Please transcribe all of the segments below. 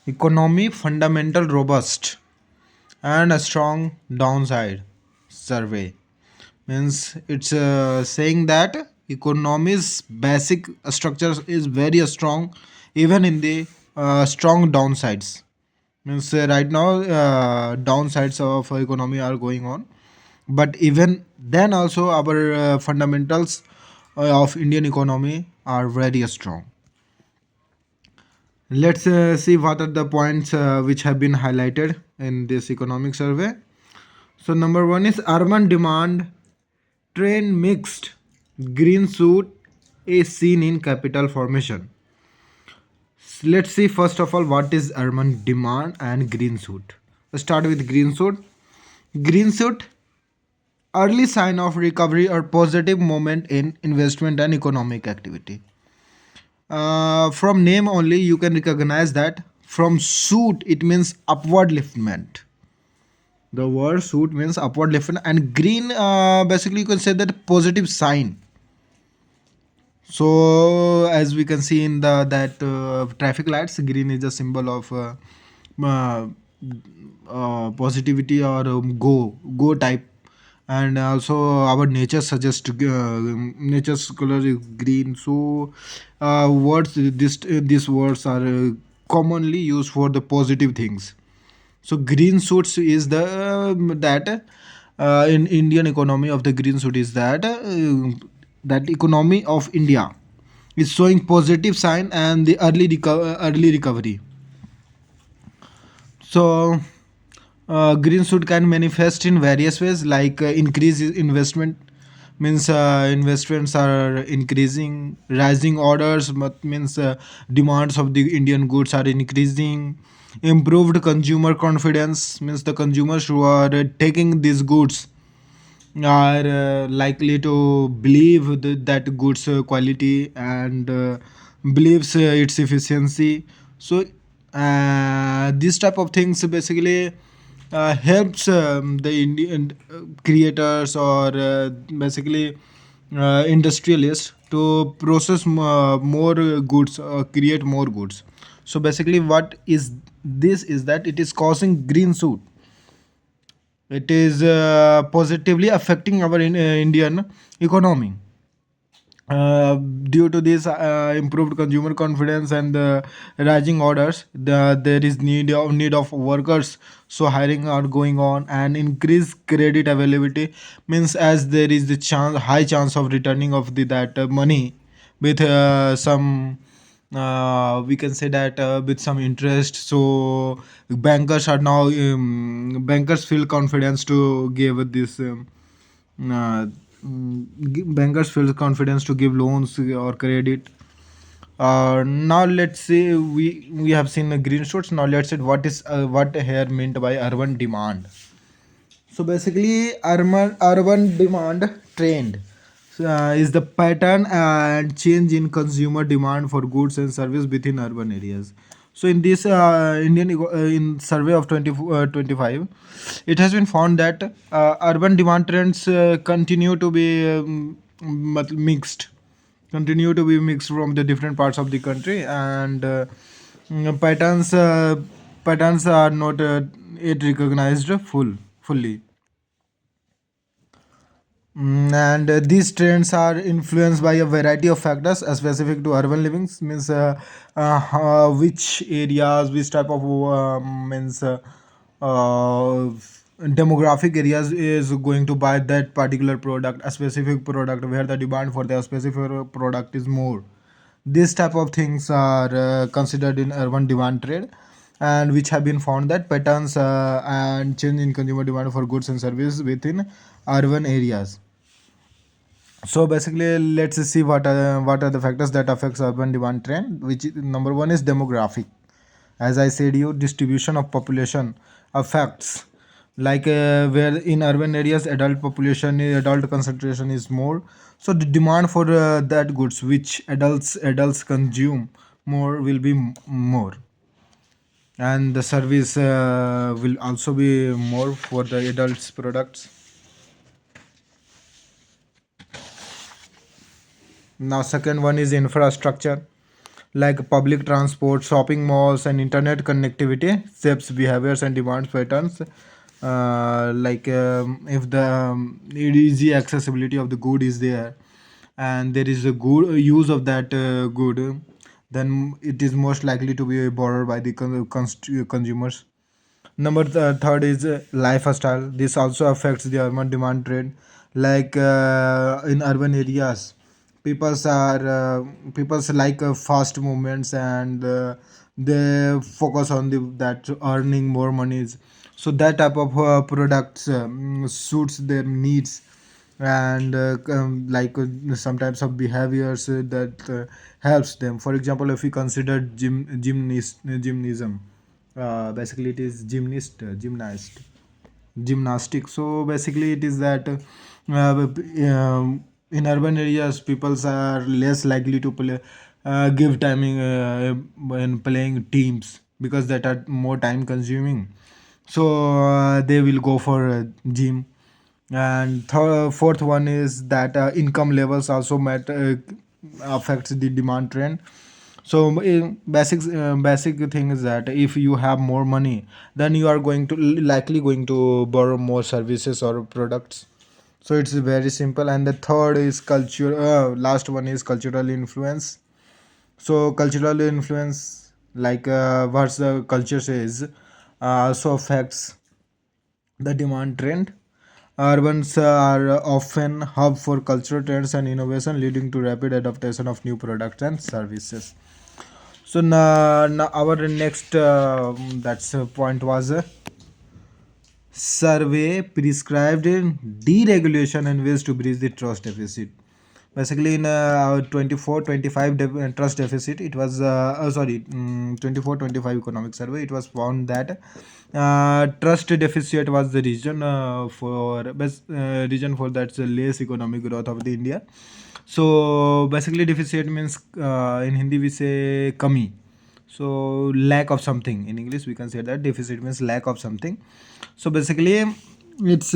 Economy fundamental robust and a strong downside survey means it's saying that economy's basic structure is very strong even in the strong downsides means right now downsides of economy are going on, but even then also our fundamentals of Indian economy are very strong. Let's see what are the points which have been highlighted in this economic survey. So number one is urban demand trend mixed, green shoot is seen in capital formation. Let's see first of all what is urban demand and green shoot. Let's start with green shoot. Green shoot, early sign of recovery or positive moment in investment and economic activity. From name only, you can recognize that from shoot it means upward liftment. The word shoot means upward liftment, and green basically you can say that positive sign. So as we can see in the that traffic lights, green is a symbol of uh, positivity or go type, and also our nature suggests nature's color is green. So words this these words are commonly used for the positive things. So green suits is the that in Indian economy of the green suit is that that economy of India is showing positive sign and the early recovery. So green suit can manifest in various ways like increase investment means investments are increasing, rising orders means demands of the Indian goods are increasing, improved consumer confidence means the consumers who are taking these goods are likely to believe that goods quality and believes its efficiency. So this type of things basically helps the Indian creators or basically industrialists to process more goods or create more goods. So basically what is this is that it is causing green shoot. It is positively affecting our Indian economy. Due to this improved consumer confidence and rising orders, there is need of workers. So hiring are going on, and increased credit availability means as there is the high chance of returning of the that money with some we can say that with some interest. So bankers feel confidence to give this uh, bankers feel confidence to give loans or credit. Now let's say we have seen the green shoots. Now let's see what here meant by urban demand. So basically, urban demand trend is the pattern and change in consumer demand for goods and service within urban areas. So in this in survey of 2025, it has been found that urban demand trends mixed, continue to be mixed from the different parts of the country, and patterns are not yet recognized fully. And these trends are influenced by a variety of factors specific to urban living means which areas, which type of means demographic areas is going to buy that particular product, a specific product where the demand for the specific product is more. These type of things are considered in urban demand trade, and which have been found that patterns and change in consumer demand for goods and services within urban areas. So basically, let's see what are the factors that affects urban demand trend. Number one is demographic. As I said, you distribution of population affects like where in urban areas adult concentration is more. So the demand for that goods which adults consume more will be more, and the service will also be more for the adults products. Now second one is infrastructure. like public transport, shopping malls, and internet connectivity shapes behaviors and demand patterns. If the easy accessibility of the good is there, and there is a good use of that good, then it is most likely to be borrowed by the consumers. Third is lifestyle. This also affects the urban demand trend. In urban areas, people's like fast movements, and they focus on that earning more monies. So that type of products suits their needs, and some types of behaviors that helps them. For example, if we consider gymnasium, basically it is gymnastic. So basically it is that in urban areas people are less likely to play give timing when playing teams, because that are more time consuming. So they will go for gym. And fourth one is that income levels also matter, affects the demand trend. So basic thing is that if you have more money, then you are going to likely going to borrow more services or products. So it's very simple. And the third is culture last one is cultural influence. So cultural influence, what the culture says, also affects the demand trend. Urbans are often hub for cultural trends and innovation, leading to rapid adaptation of new products and services. So now our next that's point was survey prescribed deregulation and ways to bridge the trust deficit. Basically, in our 24-25 trust deficit, it was 24-25 economic survey. It was found that trust deficit was the reason for that less economic growth of the India. So basically, deficit means in Hindi we say kami. So lack of something. In English, we can say that deficit means lack of something. So basically, it's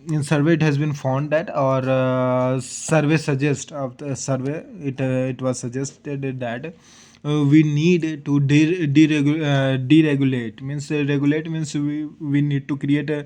in survey it has been found that, or survey suggest of the survey, it was suggested that we need to deregulate. Means regulate means we need to create a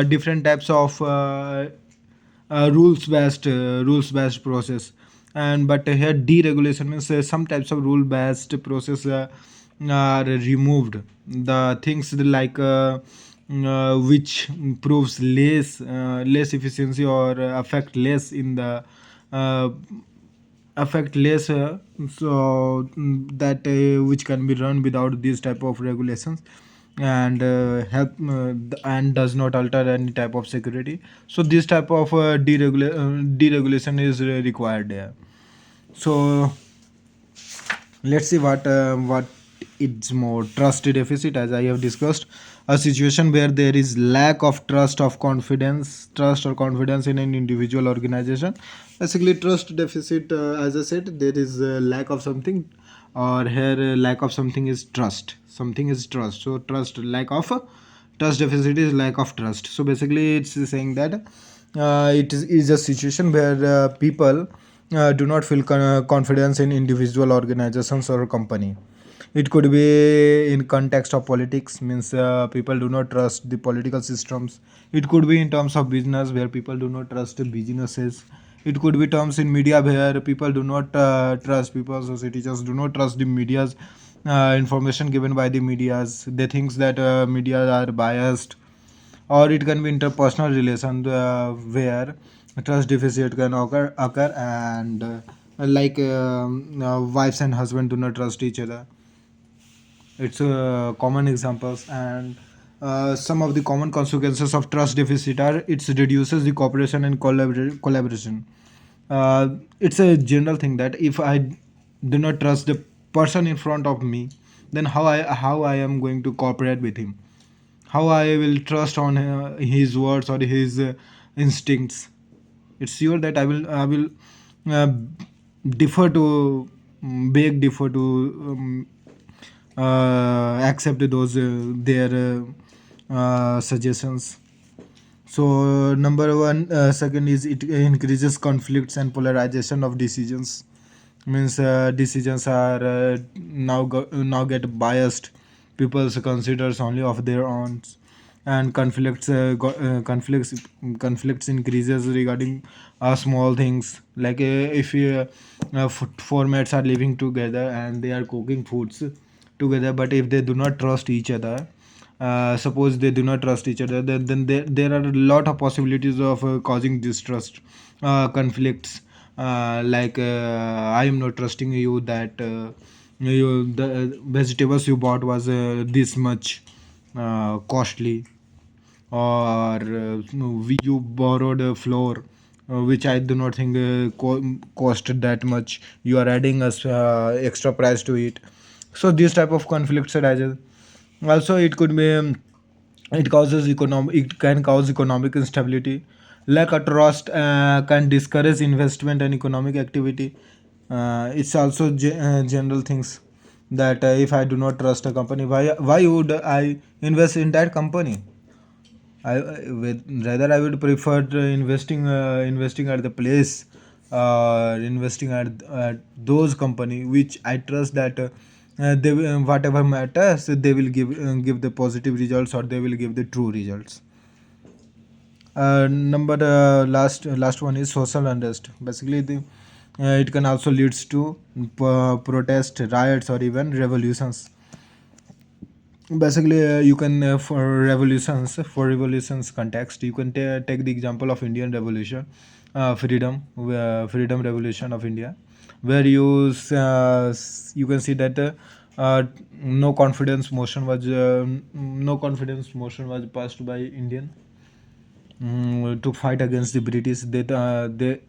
different types of rules based process. And but here deregulation means some types of rule based process are removed. The things like which proves less efficiency, or uh, affect less that which can be run without these type of regulations, and and does not alter any type of security. So this type of deregulation is required there. So let's see what it's more. Trust deficit, as I have discussed, a situation where there is lack of trust or confidence in an individual organization. Basically, trust deficit, as I said, there is a lack of something, or here lack of something is trust. Something is trust. So trust deficit is lack of trust. So basically it's saying that is a situation where people do not feel confidence in individual organizations or company. It could be in context of politics, means people do not trust the political systems. It could be in terms of business, where people do not trust the businesses. It could be terms in media, where people do not trust people, so citizens do not trust the media's information given by the medias. They think that media are biased. Or it can be interpersonal relation, where trust deficit can occur, and wives and husband do not trust each other. It's common examples. And some of the common consequences of trust deficit are it reduces the cooperation and collaboration. It's a general thing that if I do not trust the person in front of me, then how I am going to cooperate with him? How I will trust on his words or his instincts? It's sure that I will uh, defer to beg defer to accept those their suggestions. So number one, second is it increases conflicts and polarization of decisions. Means decisions are now get biased. People considers only of their own, and conflicts increases regarding small things like if four mates are living together and they are cooking foods together, but if they do not trust each other, suppose they do not trust each other, then there are a lot of possibilities of causing distrust, conflicts, like I am not trusting you that the vegetables you bought was this much costly, or you borrowed a floor which I do not think costed that much. You are adding us extra price to it. So this type of conflicts arises. Also, it can cause economic instability. Lack of trust can discourage investment and economic activity. It's also general things that if I do not trust a company, why would I invest in that company? Rather I would prefer investing at the place, investing at those company which I trust that whatever matters they will give the positive results, or they will give the true results. Number last one is social unrest. Basically, it can also leads to protest, riots, or even revolutions. Basically, you can for revolutions context, you can take the example of Indian revolution, freedom revolution of India, where you can see that no confidence motion was passed by Indian, to fight against the British. They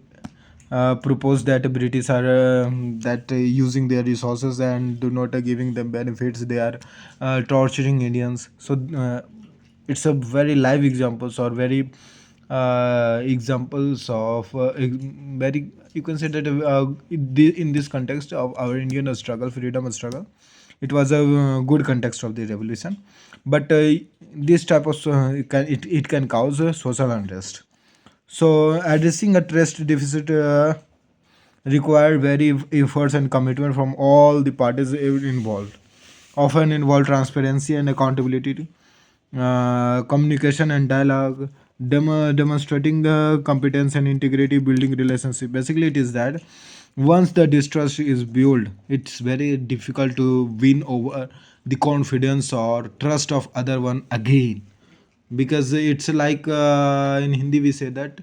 propose that British are that using their resources and do not giving them benefits. They are torturing Indians. So it's a very live examples, or very examples of very, you can say that in this context of our Indian struggle, freedom struggle, it was a good context of the revolution. But this type of it can cause social unrest. So addressing a trust deficit require very efforts and commitment from all the parties involved. Often involve transparency and accountability, communication and dialogue, demonstrating the competence and integrity, building relationship. Basically, it is that once the distrust is built, it's very difficult to win over the confidence or trust of other one again, because it's like in Hindi we say that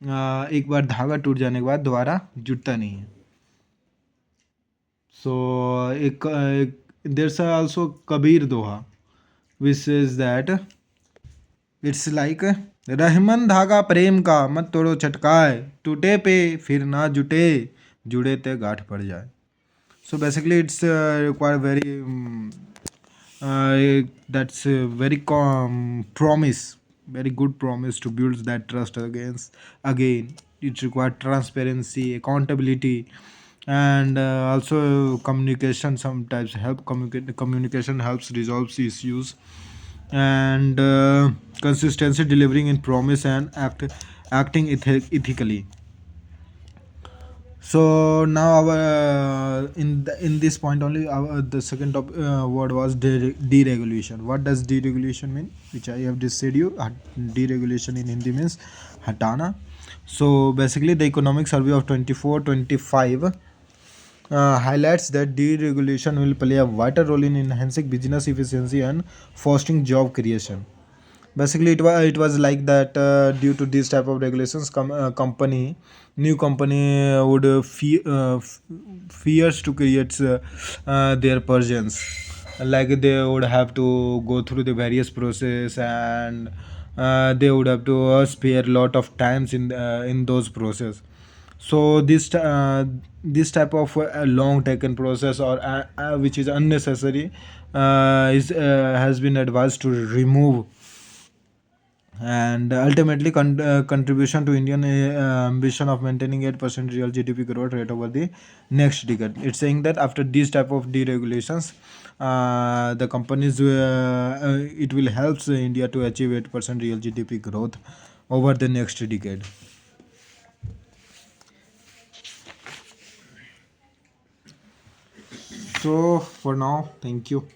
एक बार धागा टूट जाने के बाद दोबारा जुटता नहीं है. So there's also Kabir Doha, which says that it's like Rahman धागा प्रेम का मत तोड़ो चटकाए, टूटे पे फिर ना जुटे, जुड़े ते गांठ पड़ जाए. So basically, it's require very that's a very promise, very good promise to build that trust again. It requires transparency, accountability, and also communication. Sometimes communication helps resolve issues, and consistency, delivering in promise, and acting ethically. So now our in this point only, the second word was deregulation. What does deregulation mean? Which I have just said you. Deregulation in Hindi means hatana. So basically, the Economic Survey of 24-25 highlights that deregulation will play a vital role in enhancing business efficiency and fostering job creation. Basically, it was like that due to this type of regulations, new company would fears to create their presence, like they would have to go through the various process, and they would have to spare lot of times in those process. So this type of long taken process, or which is unnecessary, is has been advised to remove, and ultimately contribution to Indian ambition of maintaining 8% real GDP growth rate over the next decade. It's saying that after these type of deregulations, the companies it will help India to achieve 8% real GDP growth over the next decade. So for now, thank you.